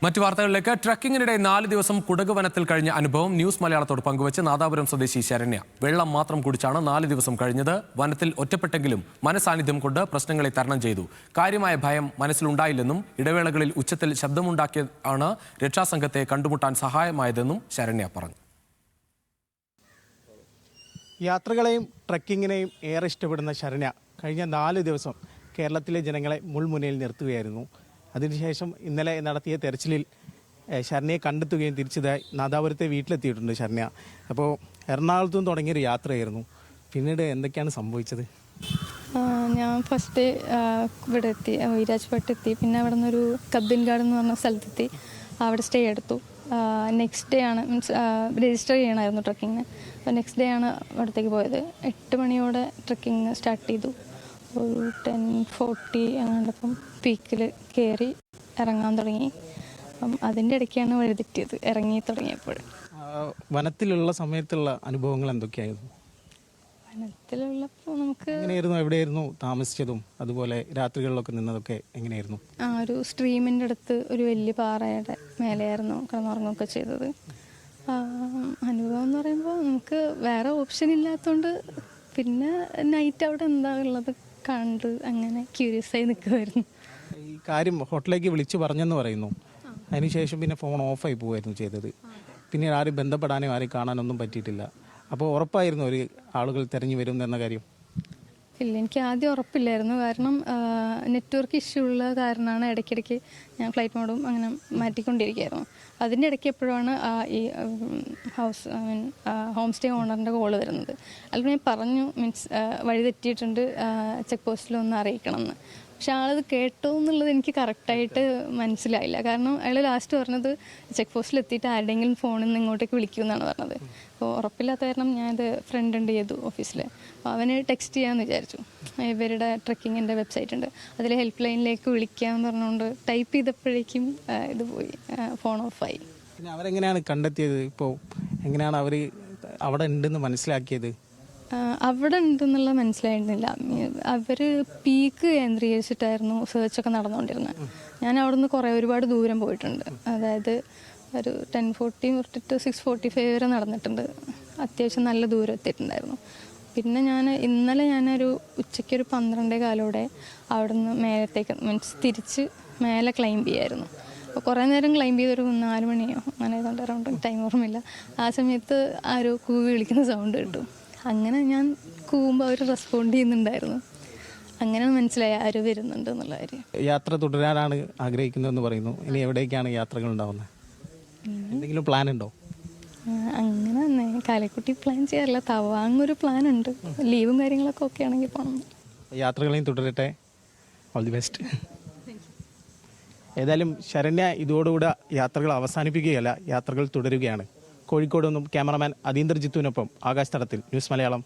മറ്റു വാർത്തകളിലേക്ക്. ട്രക്കിങ്ങിനിടെ 4 ദിവസം കുടക് വനത്തിൽ കഴിഞ്ഞ അനുഭവം ന്യൂസ് മലയാളത്തോട് പങ്കുവച്ച് നാദാപുരം സ്വദേശി ശരണ്യ. വെള്ളം മാത്രം കുടിച്ചാണ് 4 ദിവസം കഴിഞ്ഞത്. വനത്തിൽ ഒറ്റപ്പെട്ടെങ്കിലും മനസാന്നിധ്യം കൊണ്ട് പ്രശ്നങ്ങളെ തരണം ചെയ്തു. കാര്യമായ ഭയം മനസ്സിലുണ്ടായില്ലെന്നും ഇടവേളകളിൽ ഉച്ചത്തിൽ ശബ്ദമുണ്ടാക്കിയാണ് രക്ഷാസംഘത്തെ കണ്ടുമുട്ടാൻ സഹായമായതെന്നും ശരണ്യ പറഞ്ഞു. യാത്രകളെയും ട്രക്കിങ്ങിനെയും ഏറെ ഇഷ്ടപ്പെടുന്ന ശരണ്യ കഴിഞ്ഞ 4 ദിവസം കേരളത്തിലെ ജനങ്ങളെ മുൾമുനയിൽ നിർത്തുകയായിരുന്നു. അതിനുശേഷം ഇന്നലെ നടത്തിയ തെരച്ചിലിൽ ശരണ്യയെ കണ്ടെത്തുകയും തിരിച്ചതായി നാദാപുരത്തെ വീട്ടിലെത്തിയിട്ടുണ്ട് ശരണ്യ. അപ്പോൾ എറണാകുളത്തു നിന്ന് തുടങ്ങിയൊരു യാത്രയായിരുന്നു. പിന്നീട് എന്തൊക്കെയാണ് സംഭവിച്ചത്? ഞാൻ ഫസ്റ്റ് ഇവിടെ എത്തി, വിരാജ്പേട്ട് എത്തി. പിന്നെ അവിടെ നിന്നൊരു കബ്ദിൻഗാർഡ് എന്ന് പറഞ്ഞ സ്ഥലത്തെത്തി. അവിടെ സ്റ്റേ എടുത്തു. നെക്സ്റ്റ് ഡേ ആണ് രജിസ്റ്റർ ചെയ്യണമായിരുന്നു ട്രക്കിങ്ങിന്. അപ്പോൾ നെക്സ്റ്റ് ഡേ ആണ് അവിടത്തേക്ക് പോയത്. 8 മണിയോടെ ട്രക്കിങ് സ്റ്റാർട്ട് ചെയ്തു. ഒരു 10:40 അങ്ങാണ്ടപ്പം പീക്കിൽ കയറി ഇറങ്ങാൻ തുടങ്ങി. അപ്പം അതിൻ്റെ ഇടയ്ക്കാണ് വഴി തെറ്റിയത് ഇറങ്ങി തുടങ്ങിയപ്പോൾ. വനത്തിലുള്ള സമയത്തുള്ള അനുഭവങ്ങൾ എന്തൊക്കെയായിരുന്നു? വനത്തിലുള്ളപ്പോൾ നമുക്ക് എങ്ങനെയായിരുന്നു, എവിടെയായിരുന്നു താമസിച്ചതും അതുപോലെ രാത്രികളിലൊക്കെ നിന്നതൊക്കെ എങ്ങനെയായിരുന്നു? ഒരു സ്ട്രീമിൻ്റെ അടുത്ത് ഒരു വലിയ പാറയുടെ മേലെയായിരുന്നു കിടന്നുറങ്ങുകയൊക്കെ ചെയ്തത്. അനുഭവം എന്ന് പറയുമ്പോൾ നമുക്ക് വേറെ ഓപ്ഷൻ ഇല്ലാത്തതുകൊണ്ട് പിന്നെ നൈറ്റ് അവിടെ എന്താ ഉള്ളത് കണ്ട് അങ്ങനെ ക്യൂരിയസ് ആയി നിൽക്കുമായിരുന്നു. ഈ കാര്യം ഹോട്ടലിലേക്ക് വിളിച്ചു പറഞ്ഞെന്ന് പറയുന്നു. അതിനുശേഷം പിന്നെ ഫോൺ ഓഫായി പോവുമായിരുന്നു ചെയ്തത്. പിന്നെ ആരും ബന്ധപ്പെടാനോ ആരും കാണാനൊന്നും പറ്റിയിട്ടില്ല. അപ്പോൾ ഉറപ്പായിരുന്നു ഒരു ആളുകൾ തിരഞ്ഞു വരും എന്ന കാര്യം? ഇല്ല, എനിക്ക് ആദ്യം ഉറപ്പില്ലായിരുന്നു. കാരണം നെറ്റ്വർക്ക് ഇഷ്യൂ ഉള്ള കാരണമാണ് ഇടയ്ക്കിടയ്ക്ക് ഞാൻ ഫ്ലൈറ്റ് മോഡും അങ്ങനെ മാറ്റിക്കൊണ്ടിരിക്കുകയായിരുന്നു. അതിൻ്റെ ഇടയ്ക്ക് എപ്പോഴാണ് ഈ ഹോം സ്റ്റേ ഓണറിൻ്റെ കോള് വരുന്നത്. അല്ലെങ്കിൽ ഞാൻ പറഞ്ഞു, വഴി തെറ്റിയിട്ടുണ്ട്, ചെക്ക് പോസ്റ്റിലൊന്ന് അറിയിക്കണം എന്ന്. പക്ഷെ ആളത് കേട്ടോ എന്നുള്ളത് എനിക്ക് കറക്റ്റായിട്ട് മനസ്സിലായില്ല. കാരണം അയാൾ ലാസ്റ്റ് പറഞ്ഞത് ചെക്ക് പോസ്റ്റിൽ എത്തിയിട്ട് ആരുടെയെങ്കിലും ഫോണിൽ നിന്ന് ഇങ്ങോട്ടേക്ക് വിളിക്കുമെന്നാണ് പറഞ്ഞത്. അപ്പോൾ ഉറപ്പില്ലാത്ത കാരണം ഞാനത് ഫ്രണ്ട് ഉണ്ട് ചെയ്തു ഓഫീസിൽ. അപ്പോൾ അവന് ടെക്സ്റ്റ് ചെയ്യാമെന്ന് വിചാരിച്ചു. ഇവരുടെ ട്രക്കിങ്ങിൻ്റെ വെബ്സൈറ്റ് ഉണ്ട്, അതിൽ ഹെൽപ്പ് ലൈനിലേക്ക് വിളിക്കാമെന്ന് പറഞ്ഞുകൊണ്ട് ടൈപ്പ് ചെയ്തപ്പോഴേക്കും ഇത് പോയി, ഫോൺ ഓഫായി. പിന്നെ അവരെങ്ങനെയാണ് കണ്ടെത്തിയത്? ഇപ്പോൾ എങ്ങനെയാണ് അവർ അവിടെ ഉണ്ടെന്ന് മനസ്സിലാക്കിയത്? അവിടെ ഉണ്ടെന്നുള്ള മനസ്സിലായിരുന്നില്ല. അവർ പീക്ക് കേന്ദ്രീകരിച്ചിട്ടായിരുന്നു സെർച്ചൊക്കെ നടന്നുകൊണ്ടിരുന്നത്. ഞാൻ അവിടെ നിന്ന് ഒരുപാട് ദൂരം പോയിട്ടുണ്ട്. അതായത് ഒരു 10:40 തൊട്ടിട്ട് 6:45 വരെ നടന്നിട്ടുണ്ട്. അത്യാവശ്യം നല്ല ദൂരം എത്തിയിട്ടുണ്ടായിരുന്നു. പിന്നെ ഇന്നലെ ഞാനൊരു ഉച്ചയ്ക്കൊരു 12:15 അവിടെ നിന്ന് മേലത്തേക്ക് തിരിച്ച് മേലെ ക്ലൈംബ് ചെയ്യായിരുന്നു. അപ്പോൾ കുറേ നേരം ക്ലൈംബ് ചെയ്തൊരു 4 മണിയോ അങ്ങനെ ഏതാണ്ട് അറൗണ്ട്, ടൈം ഓർമ്മയില്ല. ആ സമയത്ത് ആരോ കൂവി വിളിക്കുന്ന സൗണ്ട് കിട്ടും. അങ്ങനെ ഞാൻ കൂവുമ്പോൾ അവർ റെസ്പോണ്ട് ചെയ്യുന്നുണ്ടായിരുന്നു. അങ്ങനെ മനസ്സിലായി ആരോ വരുന്നുണ്ട് എന്നുള്ള കാര്യം. യാത്ര തുടരാനാണ് ആഗ്രഹിക്കുന്നതെന്ന് പറയുന്നു. ഇനി എവിടേക്കാണ് യാത്രകൾ ഉണ്ടാവുന്നത്? എന്തെങ്കിലും പ്ലാൻ ഉണ്ടോ? അങ്ങനെ തന്നെ കാലക്കുട്ടി പ്ലാൻ ചെയ്യാറില്ല, തവാങ്ങൊരു പ്ലാൻ ഉണ്ട്. ലീവും കാര്യങ്ങളൊക്കെ ഓക്കെ ആണെങ്കിൽ പോകണം. യാത്രകളെയും തുടരട്ടെ. All the best. ഏതായാലും ശരണ്യ ഇതോടുകൂടെ യാത്രകൾ അവസാനിപ്പിക്കുകയല്ല, യാത്രകൾ തുടരുകയാണ്. കോഴിക്കോട് നിന്നും ക്യാമറമാൻ അതീന്ദർ ജിത്തുവിനൊപ്പം ആകാശ് തടത്തിൽ, ന്യൂസ് മലയാളം.